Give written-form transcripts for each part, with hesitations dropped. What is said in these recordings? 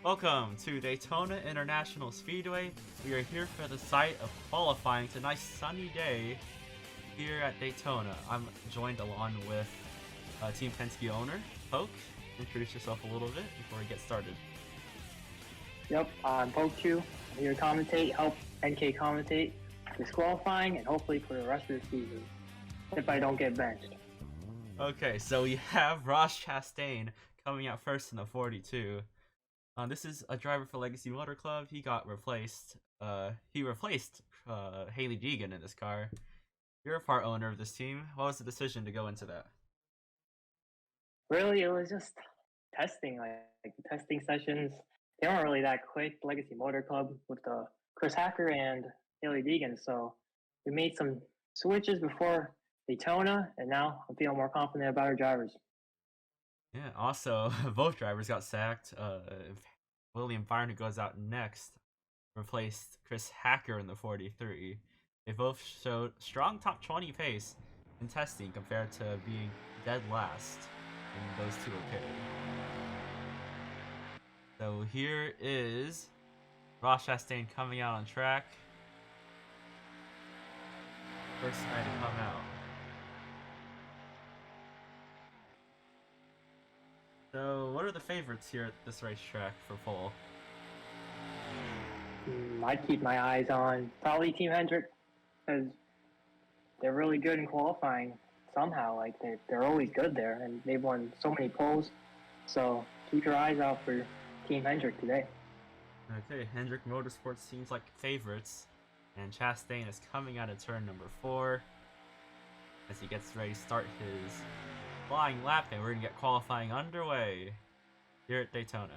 Welcome to Daytona International Speedway. We are here for the site of qualifying. It's a nice sunny day here at Daytona. I'm joined along with Team Penske owner, Poke. Introduce yourself a little bit before we get started. Yep, I'm Poke Q. I'm here to commentate, help NK commentate this qualifying, and hopefully for the rest of the season, if I don't get benched. Okay, so we have Ross Chastain coming out first in the 42. This is a driver for Legacy Motor Club. He got replaced. He replaced Haley Deegan in this car. You're a part owner of this team. What was the decision to go into that? Really, it was just testing, like the testing sessions. They weren't really that quick. Legacy Motor Club with Chris Hacker and Haley Deegan. So we made some switches before Daytona, and now I'm feeling more confident about our drivers. Yeah, also, both drivers got sacked. William Byron, who goes out next, replaced Chris Hacker in the 43. They both showed strong top 20 pace in testing compared to being dead last when those two were pitted. So here is Ross Chastain coming out on track. First guy to come out. So, what are the favorites here at this racetrack for pole? I'd keep my eyes on probably Team Hendrick because they're really good in qualifying somehow. Like they're always good there, and they've won so many poles. So keep your eyes out for Team Hendrick today. Okay, Hendrick Motorsports seems like favorites, and Chastain is coming out of turn number 4 as he gets ready to start his flying lap, and we're gonna get qualifying underway here at Daytona.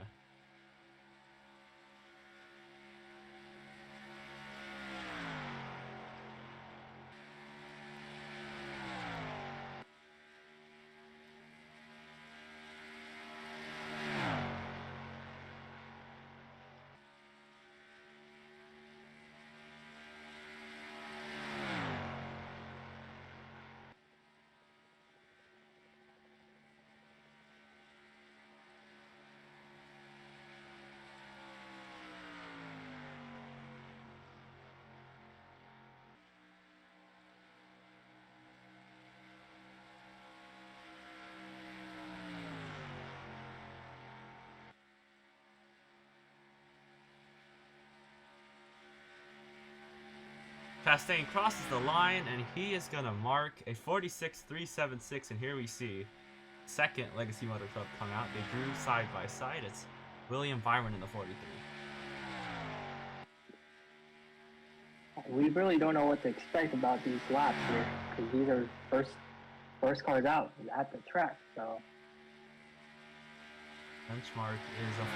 Chastain crosses the line, and he is going to mark a 46.376, and here we see second Legacy Motor Club come out. They drew side by side. It's William Byron in the 43. We really don't know what to expect about these laps here because these are first cars out at the track. So Benchmark is a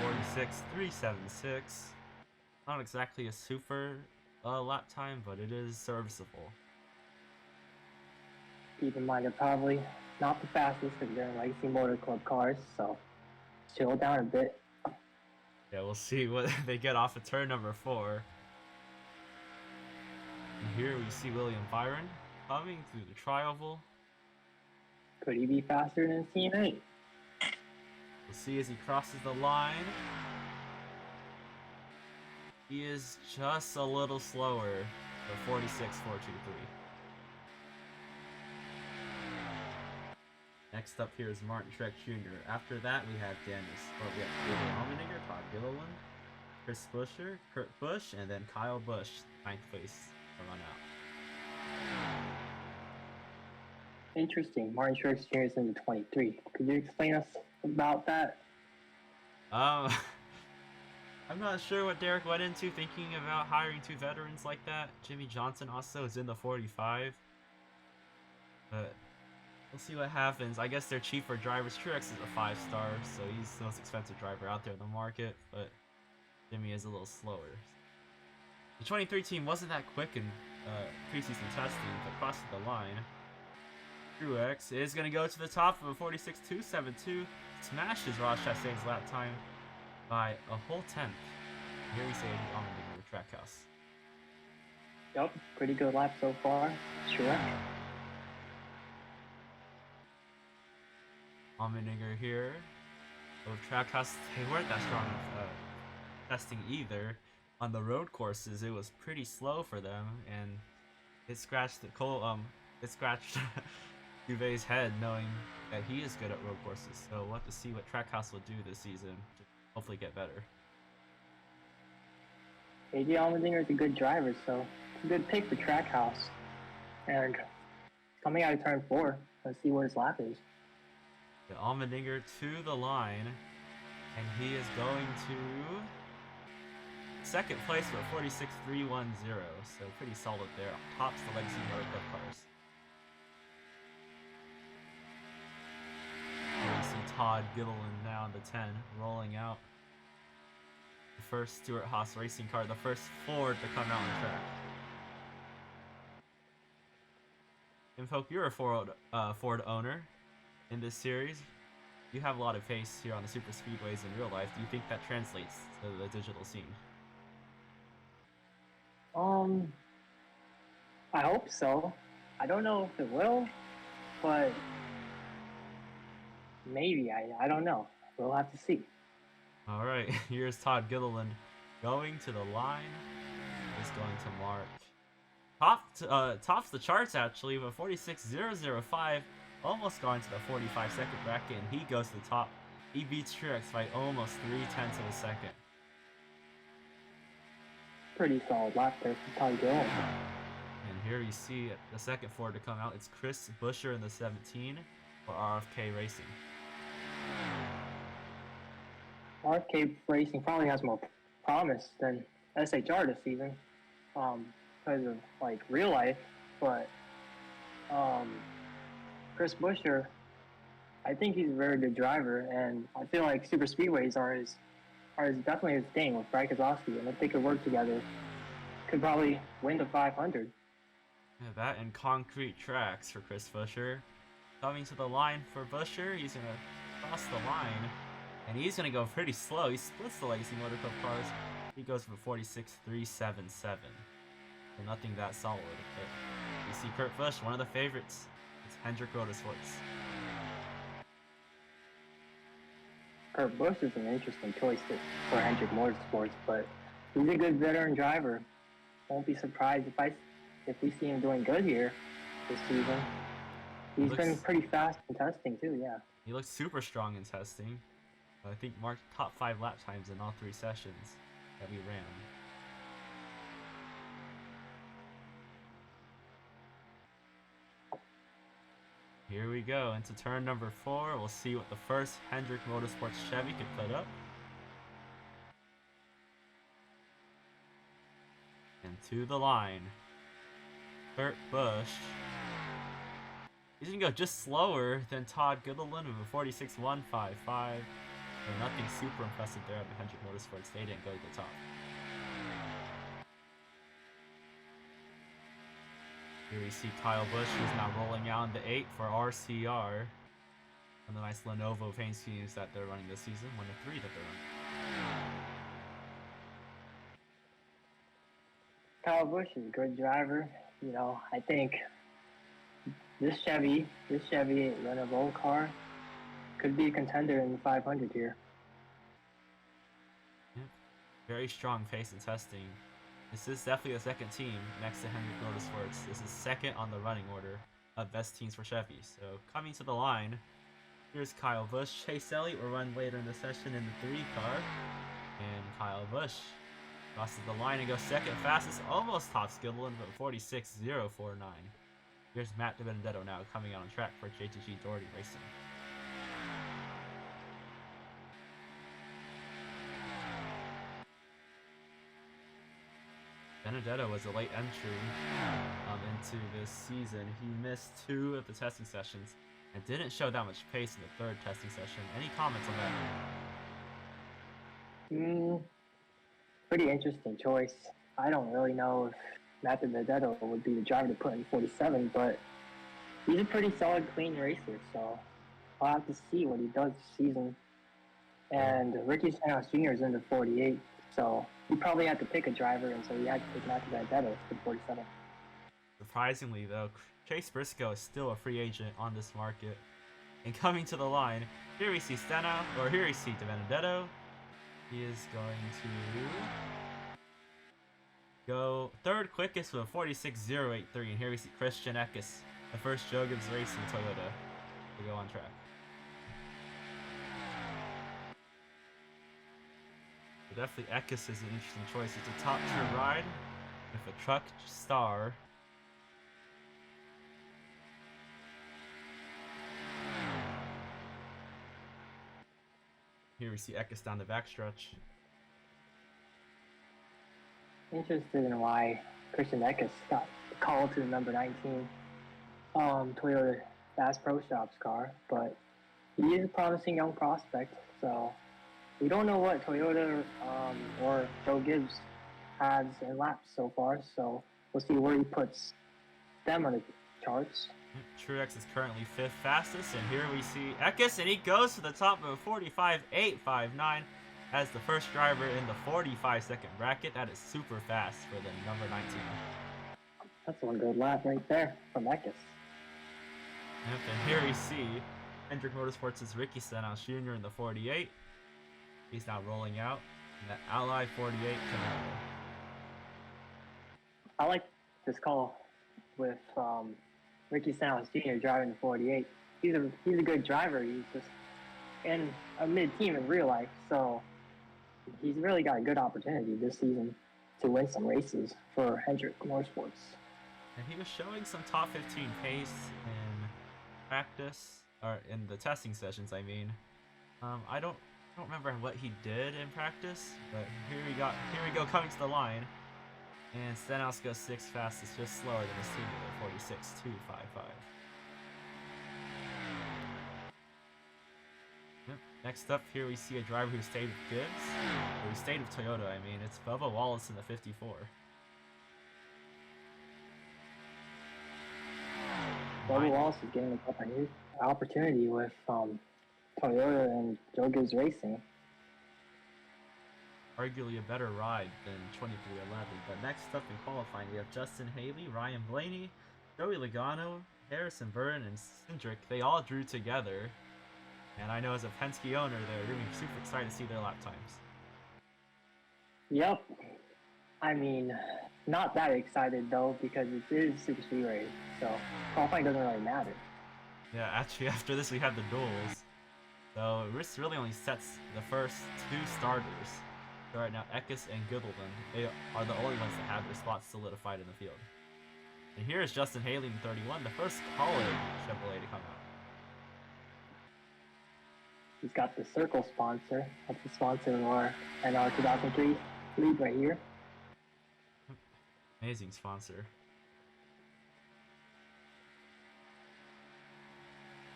46.376. Not exactly a super lap time, but it is serviceable. keep in mind they're probably not the fastest because they're in Legacy Motor Club cars. So chill down a bit. Yeah, we'll see what they get off of turn number 4. And here we see William Byron coming through the tri-oval. Could he be faster than his teammate? We'll see as he crosses the line. He is just a little slower for 46.423. Next up here is Martin Truex Jr. After that, we have David Allmendinger, Todd Gilliland, Chris Buescher, Kurt Busch, and then Kyle Busch, 9th place to run out. Interesting. Martin Truex Jr. is in the 23. Could you explain us about that? I'm not sure what Derek went into thinking about hiring 2 veterans like that. Jimmy Johnson also is in the 45. But we'll see what happens. I guess they're cheaper drivers. Truex is a 5-star, so he's the most expensive driver out there in the market, but Jimmy is a little slower. The 23 team wasn't that quick in preseason testing, but crossing the line. Truex is going to go to the top of a 46.272, smashes Ross Chastain's lap time by a whole 10th. Here we see on the Trackhouse. Yep, pretty good lap so far. Sure. Allmendinger here. Oh, Trackhouse, they weren't that strong of testing either. On the road courses, it was pretty slow for them, and it scratched it scratched Juve's head, knowing that he is good at road courses. So we'll have to see what Trackhouse will do this season to hopefully get better. AJ Allmendinger is a good driver, so it's a good pick for Trackhouse. And coming out of turn 4, let's see what his lap is. The Allmendinger to the line, and he is going to second place with 46.310, so pretty solid there. Tops the Legacy Motor Cup cars. And we see Todd Gilliland now in the 10, rolling out. The first Stuart Haas racing car, the first Ford to come out on track. And Folk, you're a Ford owner in this series. You have a lot of pace here on the super speedways in real life. Do you think that translates to the digital scene? I hope so. I don't know if it will, but maybe. I don't know. We'll have to see. All right, here's Todd Gilliland going to the line. Is going to mark tops the charts actually, but 46.005, almost going to the 45-second bracket, and he goes to the top. He beats Truex by almost 0.3 of a second. Pretty solid lap there for Todd Gilliland. And here you see the second Ford to come out. It's Chris Buescher in the 17 for RFK Racing. RFK Racing probably has more promise than SHR this season, because of like real life. But Chris Buescher, I think he's a very good driver, and I feel like super speedways are definitely his thing with Brad Keselowski, and if they could work together, could probably win the 500. Yeah, that and concrete tracks for Chris Buescher. Coming to the line for Buescher, he's gonna cross the line, and he's gonna go pretty slow. He splits the Legacy Motor Cup cars. He goes for 46.377. So nothing that solid. But you see Kurt Busch, one of the favorites. It's Hendrick Motorsports. Kurt Busch is an interesting choice for Hendrick Motorsports, but he's a good veteran driver. Won't be surprised if we see him doing good here this season. He's been pretty fast in testing too, yeah. He looks super strong in testing. I think marked top 5 lap times in all 3 sessions that we ran. Here we go into turn number 4. We'll see what the first Hendrick Motorsports Chevy can put up. And to the line, Kurt Busch. He's gonna go just slower than Todd Gilliland with a 46.155. So nothing super impressive there at the Hendrick Motorsports. They didn't go to the top. Here we see Kyle Busch, who's now rolling out in the 8 for RCR. And the nice Lenovo paint schemes that they're running this season. 1 of 3 that they're running. Kyle Busch is a good driver. You know, I think this Chevy Lenovo car could be a contender in the 500 here. Yep. Very strong pace in testing. This is definitely the second team next to Hendrick Motorsports. This is second on the running order of best teams for Chevy. So coming to the line, here's Kyle Busch. Chase Elliott will run later in the session in the 3 car. And Kyle Busch crosses the line and goes second fastest, almost tops Gilliland, but 46.049. Here's Matt DiBenedetto now coming out on track for JTG Doherty Racing. Benedetto was a late entry into this season. He missed 2 of the testing sessions and didn't show that much pace in the 3rd testing session. Any comments on that? Pretty interesting choice. I don't really know if Matt DiBenedetto would be the driver to put in 47, but he's a pretty solid, clean racer, so I'll have to see what he does this season. And Ricky Stenhouse Jr. is in the 48, so he probably had to pick a driver, and so he had to pick Matt DiBenedetto for 47. Surprisingly, though, Chase Briscoe is still a free agent on this market. And coming to the line, here we see DiBenedetto, He is going to go third quickest with a 46.083, and here we see Christian Eckes, the first Joe Gibbs Racing Toyota, to go on track. But definitely Eckes is an interesting choice. It's a top tier ride with a truck star. Here we see Eckes down the backstretch. Interested in why Christian Eckes got called to the number 19 Toyota Bass Pro Shops car, but he is a promising young prospect, so we don't know what Toyota or Joe Gibbs has in laps so far, so we'll see where he puts them on the charts. Truex is currently 5th fastest, and here we see Eckes, and he goes to the top of a 45.859 as the first driver in the 45-second bracket. That is super fast for the number 19. That's one good lap right there from Eckes. Yep, and here we see Hendrick Motorsports' Ricky Stenhouse Jr. in the 48. He's now rolling out in the Ally 48 Camaro. I like this call with Ricky Stenhouse Jr. driving the 48. He's a good driver. He's just in a mid-team in real life, so he's really got a good opportunity this season to win some races for Hendrick Motorsports. And he was showing some top 15 pace in practice, or in the testing sessions, I mean. I don't remember what he did in practice, but here we go coming to the line. And Stenhouse goes 6th fastest, just slower than his teammate at 46.255. Yep. Next up, here we see a driver who stayed with Gibbs, or who stayed with Toyota, I mean. It's Bubba Wallace in the 54. Bubba Wallace is getting an opportunity with Toyota and Joe Gibbs Racing. Arguably a better ride than 2311. But next up in qualifying, we have Justin Haley, Ryan Blaney, Joey Logano, Harrison Burton, and Cindric. They all drew together. And I know as a Penske owner, they're going to be super excited to see their lap times. Yep. I mean, not that excited though, because it is super speedway, so qualifying doesn't really matter. Yeah, actually after this we have the duels. So this really only sets the first 2 starters. So right now, Eckes and Goodleman, they are the only ones that have their spots solidified in the field. And here is Justin Haley in 31, the first college Chevrolet to come out. He's got the Cirkul sponsor. That's the sponsor of our NR 2003 lead right here. Amazing sponsor.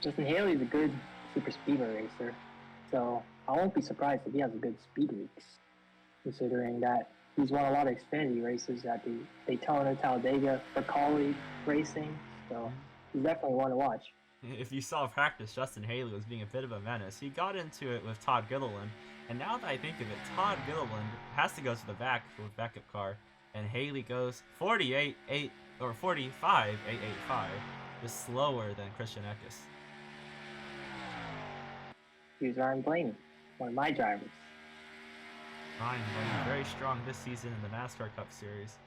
Justin Haley's a good super speedway racer, so I won't be surprised if he has a good speed weeks, considering that he's won a lot of Xfinity races at the Daytona, Talladega, for colleague racing, so he's definitely one to watch. If you saw practice, Justin Haley was being a bit of a menace. He got into it with Todd Gilliland, and now that I think of it, Todd Gilliland has to go to the back with backup car, and Haley goes 48.8 or 45.885, just slower than Christian Eckes. Here's Ryan Blaney, one of my drivers. Ryan Blaney, very strong this season in the NASCAR Cup Series.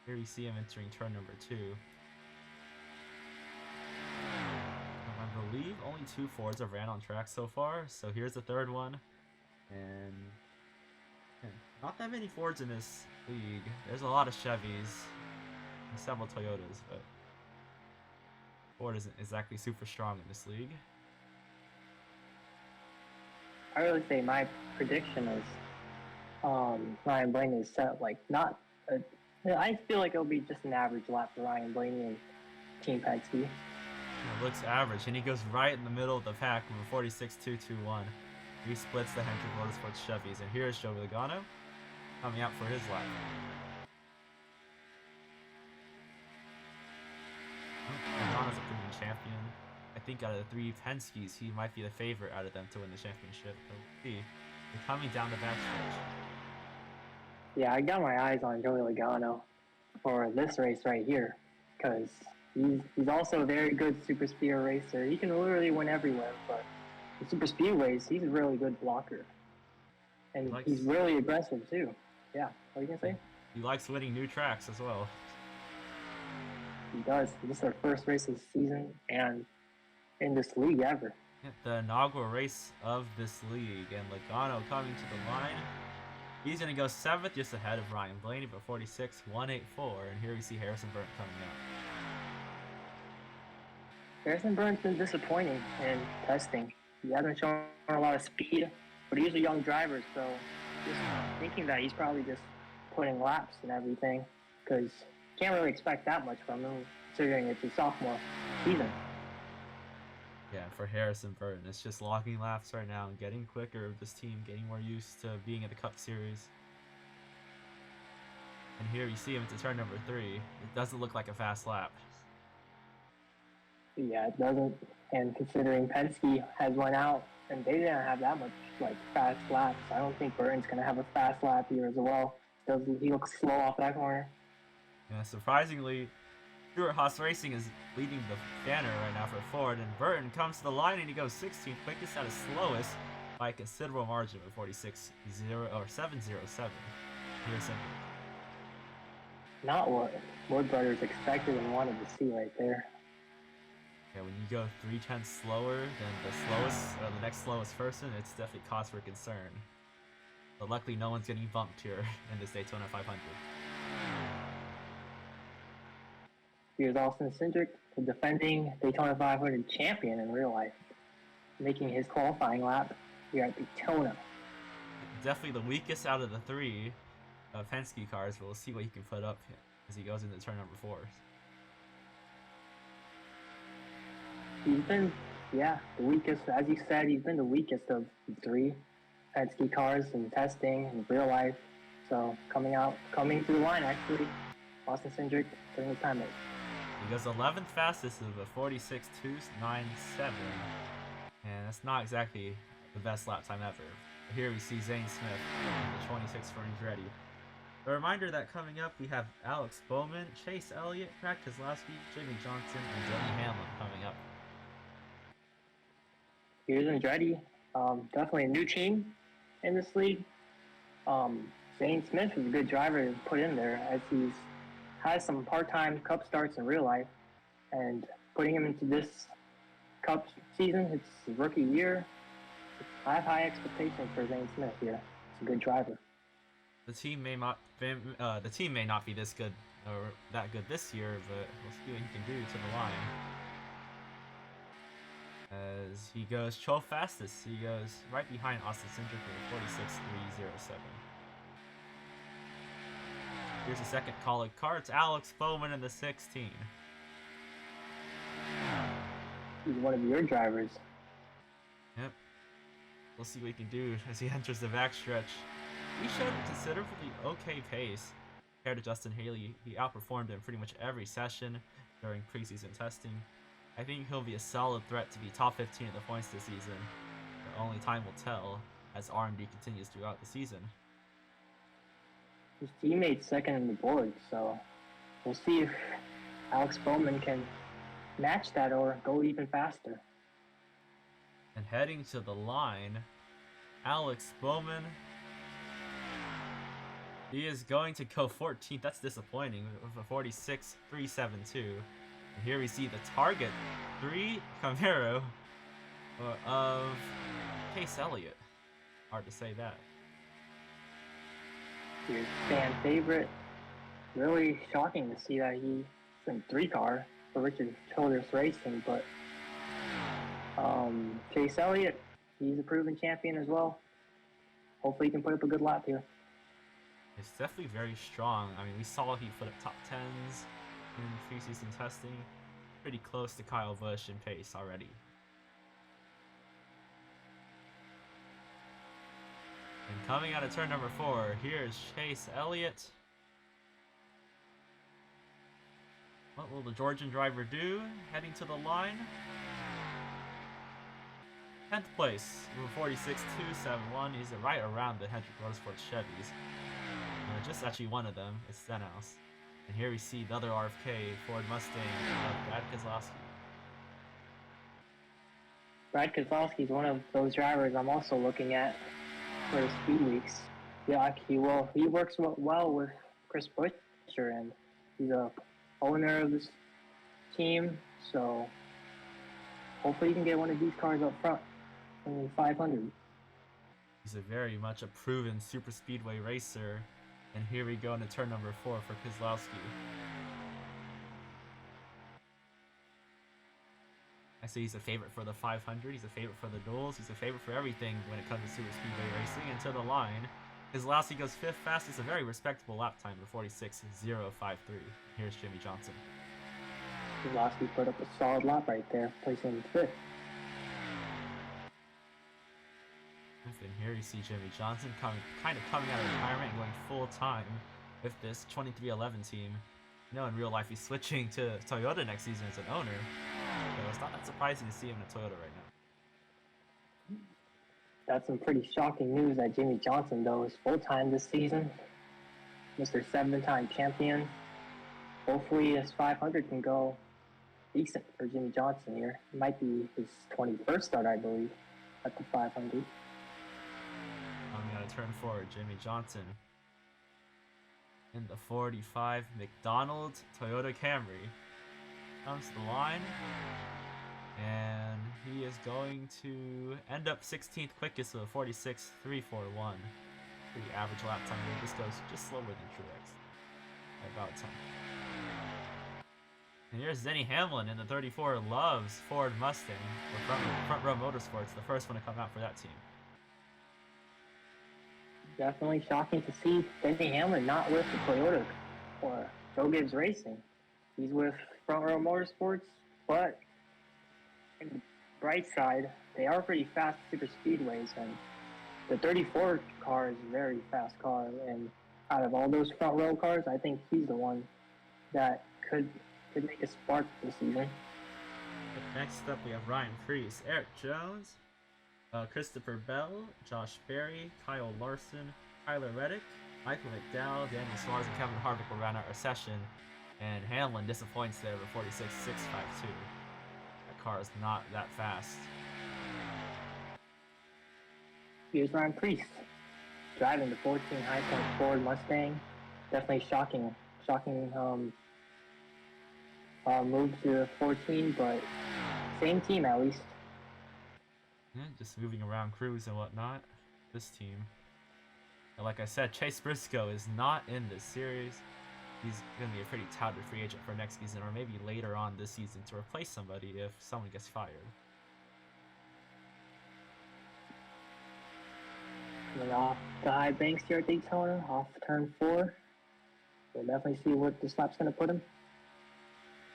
Here we see him entering turn number 2. I believe only 2 Fords have ran on track so far, so here's the 3rd one. And not that many Fords in this league. There's a lot of Chevys and several Toyotas, but Ford isn't exactly super strong in this league. I really say my prediction is Ryan Blaney is set like not a, I feel like it'll be just an average lap for Ryan Blaney and Team Penske. It looks average, and he goes right in the middle of the pack with a 46.221. He splits the Hendrick Motorsports Chevys, and here's Joey Logano coming out for his lap. Logano's a proven champion. I think out of the 3 Penskes, he might be the favorite out of them to win the championship. We'll see. They're coming down the backstretch. Yeah, I got my eyes on Joey Logano for this race right here, because he's also a very good super speedway racer. He can literally win everywhere, but in super speedways, he's a really good blocker. and likes he's really aggressive too. Yeah, what are you gonna say? he likes winning new tracks as well. He does. This is our first race of the season and in this league ever. The inaugural race of this league, and Logano coming to the line. He's going to go 7th, just ahead of Ryan Blaney, but 46.184. And here we see Harrison Burton coming up. Harrison Burton's been disappointing in testing. He hasn't shown a lot of speed, but he's a young driver, so just thinking that he's probably just putting laps and everything, because can't really expect that much from him, considering it's his sophomore season. Yeah, for Harrison Burton, it's just logging laps right now and getting quicker with this team, getting more used to being in the Cup Series. And here you see him to turn number 3. It doesn't look like a fast lap. Yeah, it doesn't. And considering Penske has went out and they didn't have that much fast laps, I don't think Burton's gonna have a fast lap here as well. He looks slow off that corner. Yeah, surprisingly, Stuart Haas Racing is leading the banner right now for Ford, and Burton comes to the line and he goes 16th, quickest at his slowest by a considerable margin of 707. Here's him. Not what Wood Brothers expected and wanted to see right there. Yeah, when you go 0.3 slower than the slowest, or the next slowest person, it's definitely cause for concern. But luckily, no one's getting bumped here in this Daytona 500. Here's Austin Cindric, the defending Daytona 500 champion in real life, making his qualifying lap here at Daytona. Definitely the weakest out of the 3 Penske cars, but we'll see what he can put up as he goes into turn number 4. He's been, the weakest, as you said, he's been the weakest of the 3 Penske cars in testing and real life. So coming to the line actually, Austin Cindric putting his time out. He goes 11th fastest of a 46.297, and that's not exactly the best lap time ever. Here we see Zane Smith, the 26 for Andretti. A reminder that coming up we have Alex Bowman, Chase Elliott, Brad Keselowski, Jimmy Johnson, and Denny Hamlin coming up. Here's Andretti, definitely a new team in this league. Zane Smith is a good driver to put in there, as he's has some part-time Cup starts in real life, and putting him into this Cup season, it's his rookie year. I have high expectations for Zane Smith here. He's a good driver. The team may not be this good or that good this year, but we'll see what he can do to the line. As he goes 12th fastest, he goes right behind Austin Cindric with a 46.307. Here's the second call-in car. It's Alex Bowman in the 16. He's one of your drivers. Yep. We'll see what he can do as he enters the backstretch. He showed a considerably okay pace compared to Justin Haley. He outperformed him pretty much every session during preseason testing. I think he'll be a solid threat to be top 15 in the points this season, but only time will tell as R&D continues throughout the season. His teammate's second in the board, so we'll see if Alex Bowman can match that or go even faster. And heading to the line, Alex Bowman, he is going to go 14th. That's disappointing with a 46.372. And here we see the target 3 Camaro of Chase Elliott. Hard to say that. Your fan favorite. Really shocking to see that he's in 3-car for Richard Childress Racing, but Chase Elliott, he's a proven champion as well. Hopefully he can put up a good lap here. It's definitely very strong. I mean, we saw he put up top 10s in preseason testing. Pretty close to Kyle Busch in pace already. And coming out of turn number 4, here's Chase Elliott. What will the Georgian driver do? Heading to the line. 10th place with a 46.271. He's right around the Hendrick Motorsports Chevys. Just actually one of them is Stenhouse. And here we see the other RFK Ford Mustang of Brad Keselowski. Brad Keselowski is one of those drivers I'm also looking at. for the speed weeks. Yeah, he works well with Chris Butcher, and he's a owner of this team. So hopefully, he can get one of these cars up front in the 500. He's a very much a proven super speedway racer. And here we go into turn number 4 for Keselowski. I say he's a favorite for the 500, he's a favorite for the duels, he's a favorite for everything when it comes to super speedway racing. And to the line, Keselowski goes 5th fastest, a very respectable lap time of 46.053. Here's Jimmy Johnson. Keselowski put up a solid lap right there, placing 5th. And here you see Jimmy Johnson kind of coming out of retirement and going full time with this 2311 team. You know, in real life, he's switching to Toyota next season as an owner. So it's not that surprising to see him in Toyota right now. That's some pretty shocking news that Jimmy Johnson, though, is full time this season. Mr. 7-time champion. Hopefully, his 500 can go decent for Jimmy Johnson here. It might be his 21st start, I believe, at the 500. I'm going to turn forward, Jimmy Johnson. In the 45 McDonald's Toyota Camry. Comes to the line. And he is going to end up 16th quickest with a 46.341. Pretty average lap time here. This goes just slower than Truex. By about 10. And here's Denny Hamlin in the 34 Loves Ford Mustang. Or Front Row Motorsports, the first one to come out for that team. Definitely shocking to see Denny Hamlin not with the Toyota or Joe Gibbs Racing. He's with Front Row Motorsports, but in the bright side, they are pretty fast super speedways, and the 34 car is a very fast car, and out of all those Front Row cars, I think he's the one that could make a spark this season. Next up, we have Ryan Preece, Eric Jones, Christopher Bell, Josh Berry, Kyle Larson, Tyler Reddick, Michael McDowell, Daniel Suarez, and Kevin Harvick will round out our session. And Hamlin disappoints there with 46.652. That car is not that fast. Here's Ryan Preece driving the 14 High Point Ford Mustang. Definitely shocking move to 14, but same team at least. Yeah, just moving around crews and whatnot. This team. And like I said, Chase Briscoe is not in this series. He's going to be a pretty touted free agent for next season, or maybe later on this season to replace somebody if someone gets fired. And off the high banks here at Daytona, off turn 4. We'll definitely see what this lap's going to put him.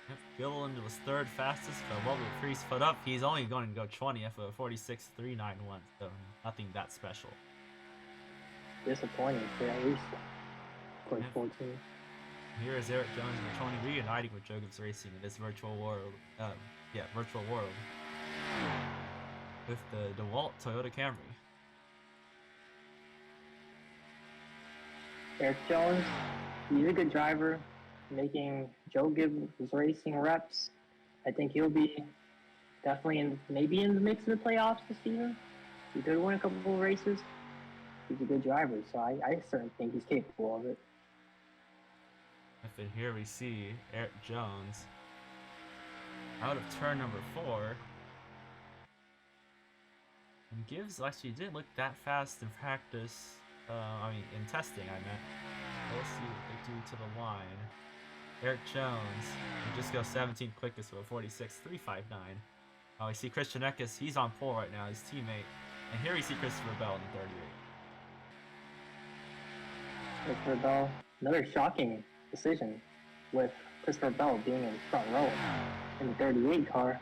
Yep, Gilliland was 3rd fastest, but what will Preece put up? He's only going to go 20th of 46.391, so nothing that special. Disappointing for at least 2014. Here is Eric Jones and Tony reuniting with Joe Gibbs Racing in this virtual world. Virtual world. With the DeWalt Toyota Camry. Eric Jones, he's a good driver, making Joe Gibbs Racing reps. I think he'll be definitely maybe in the mix of the playoffs this season. He could win a couple of races. He's a good driver, so I certainly think he's capable of it. And here we see Eric Jones out of turn number 4. And Gibbs actually didn't look that fast in practice. In testing, I meant. We'll see what they do to the line. Eric Jones, he just goes 17th quickest with a 46.359. We see Christian Eckes, he's on pole right now, his teammate. And here we see Christopher Bell in the 38. Christopher Bell, another shocking decision with Christopher Bell being in front row in the 38 car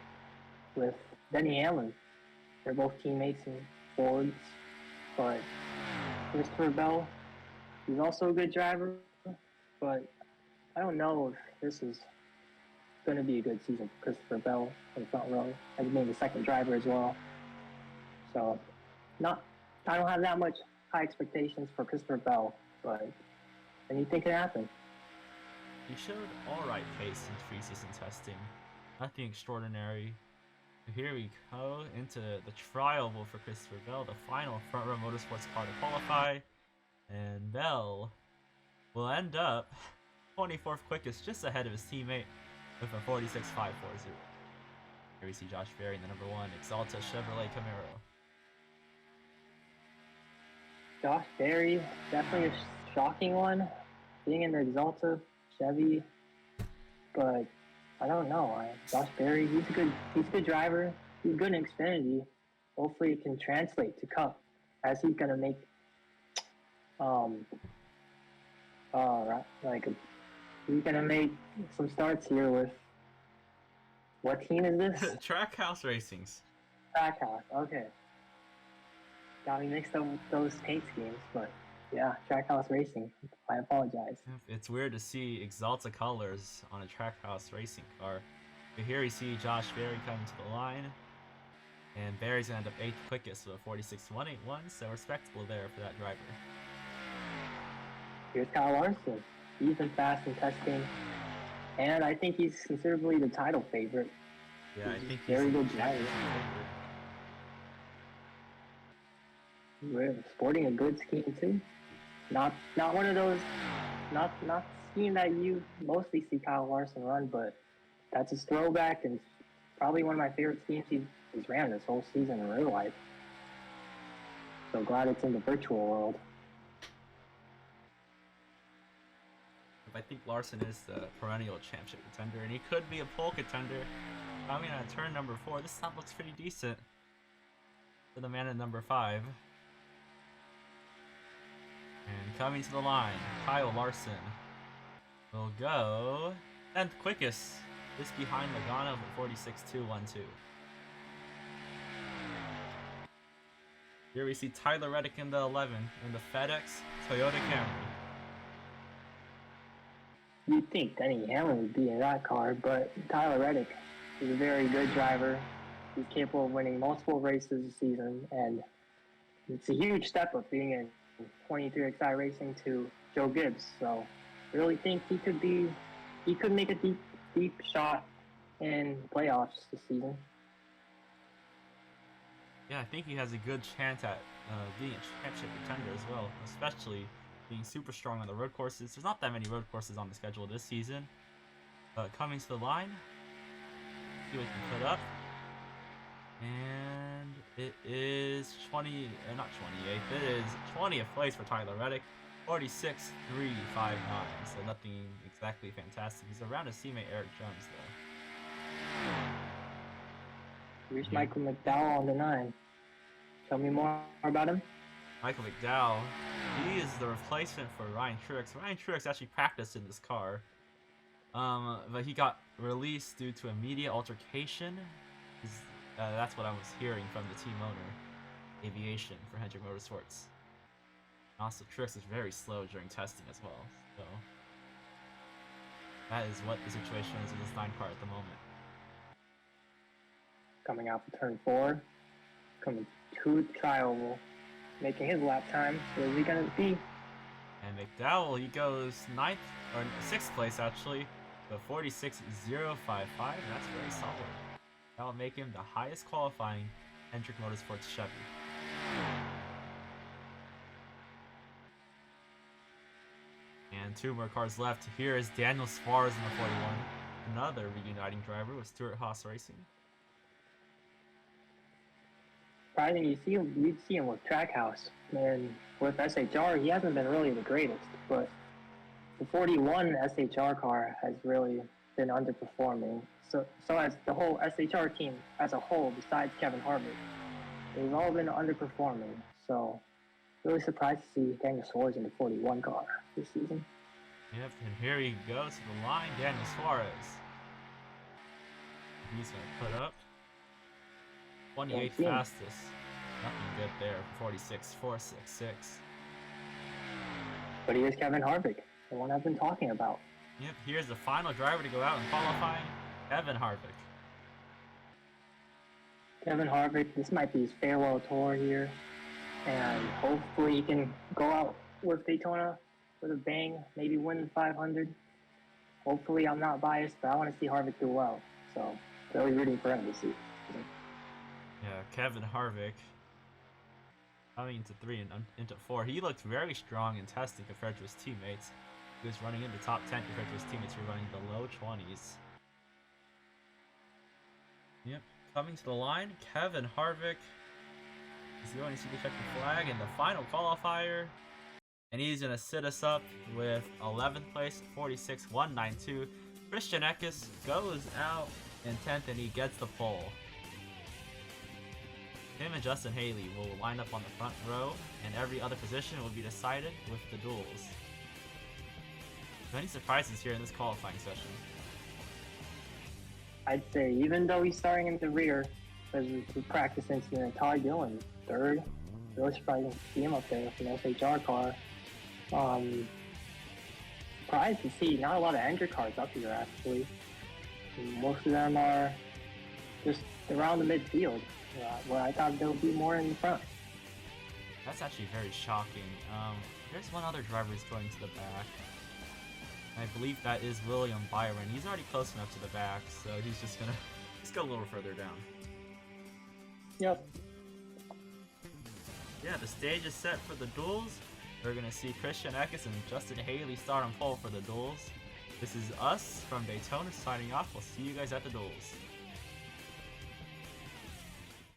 with Denny Hamlin. They're both teammates in Fords, but Christopher Bell, he's also a good driver, but I don't know if this is going to be a good season for Christopher Bell in the front row as being the second driver as well. So, I don't have that much high expectations for Christopher Bell, but anything can happen. He showed alright pace in preseason testing. Nothing extraordinary. Here we go into the trial for Christopher Bell, the final front row motorsports car to qualify, and Bell will end up 24th quickest, just ahead of his teammate with a 46.540. Here we see Josh Berry in the number 1 Exalta Chevrolet Camaro. Josh Berry, definitely a shocking one, being in the Exalta Chevy, but I don't know. Josh Berry, he's a good driver. He's good in Xfinity. Hopefully, it can translate to Cup, as he's gonna make he's gonna make some starts here with. What team is this? Trackhouse Racings. Trackhouse. Okay. Got me mixed up with those paint schemes, but yeah, Trackhouse Racing. I apologize. It's weird to see Exalta colors on a Trackhouse Racing car. But here we see Josh Berry coming to the line. And Berry's going to end up 8th quickest with a 46.181, so respectable there for that driver. Here's Kyle Larson. He's been fast in testing. And I think he's considerably the title favorite. Yeah, I think he's very good driver. We're sporting a good scheme too. Not one of those, not scheme that you mostly see Kyle Larson run, but that's his throwback and probably one of my favorite schemes he's ran this whole season in real life. So glad it's in the virtual world. I think Larson is the perennial championship contender, and he could be a pole contender. Coming on turn number 4, this stop looks pretty decent for the man at number 5. And coming to the line, Kyle Larson will go 10th quickest, just behind Logano with 46.212. Here we see Tyler Reddick in the 11 in the FedEx Toyota Camry. You'd think Denny Hamlin would be in that car, but Tyler Reddick is a very good driver. He's capable of winning multiple races this season, and it's a huge step up being in 23XI Racing to Joe Gibbs. So, really think he could make a deep shot in playoffs this season. Yeah, I think he has a good chance at being a championship contender as well, especially being super strong on the road courses. There's not that many road courses on the schedule this season. Coming to the line, see what he can put up. And it is not 28th, it is 20th place for Tyler Reddick, 46.359, so nothing exactly fantastic. He's around his teammate Eric Jones, though. Here's Michael McDowell on the 9. Tell me more about him. Michael McDowell, he is the replacement for Ryan Truex. Ryan Truex actually practiced in this car, but he got released due to a media altercation. That's what I was hearing from the team owner, Aviation, for Hendrick Motorsports. Also, Truex is very slow during testing as well, so that is what the situation is with this 9 car at the moment. Coming out for turn 4, coming to trial, making his lap time. Where is he going to be? And McDowell, he goes 9th, or 6th place actually, with 46.055. That's very solid. That will make him the highest qualifying Hendrick Motorsports Chevy. And 2 more cars left. Here is Daniel Suarez in the 41, another reuniting driver with Stewart Haas Racing. Surprising, you'd see him with Trackhouse, and with SHR, he hasn't been really the greatest, but the 41 SHR car has really been underperforming. So as the whole SHR team as a whole, besides Kevin Harvick, they've all been underperforming. So really surprised to see Daniel Suarez in the 41 car this season. Yep, and here he goes to the line, Daniel Suarez. He's going to put up 28th fastest. Nothing good there. 46.466. But here's Kevin Harvick, the one I've been talking about. Yep, here's the final driver to go out in qualifying, Kevin Harvick. Kevin Harvick, this might be his farewell tour here, and hopefully he can go out with Daytona with a bang, maybe win 500. Hopefully, I'm not biased, but I want to see Harvick do well. So, really rooting for him this Yeah, Kevin Harvick coming into 3 and into 4. He looked very strong in testing compared to his teammates. He was running in the top 10 compared to his teammates who were running the low 20s. Yep, coming to the line, Kevin Harvick is going to see the checkered flag in the final qualifier. And he's going to sit us up with 11th place, 46.192. Christian Eckes goes out in 10th and he gets the pole. Him and Justin Haley will line up on the front row, and every other position will be decided with the duels. Any surprises here in this qualifying session? I'd say even though he's starting in the rear, because we practice incident, Ty Dillon, third. Really surprising to see him up there with an SHR car. Surprised to see not a lot of Andrew cars up here actually. Most of them are just around the midfield, where I thought there would be more in the front. That's actually very shocking. There's one other driver who's going to the back. I believe that is William Byron. He's already close enough to the back, so he's just gonna go a little further down. Yep. Yeah, the stage is set for the duels. We're gonna see Christian Eckes and Justin Haley start on pole for the duels. This is us from Daytona signing off. We'll see you guys at the duels.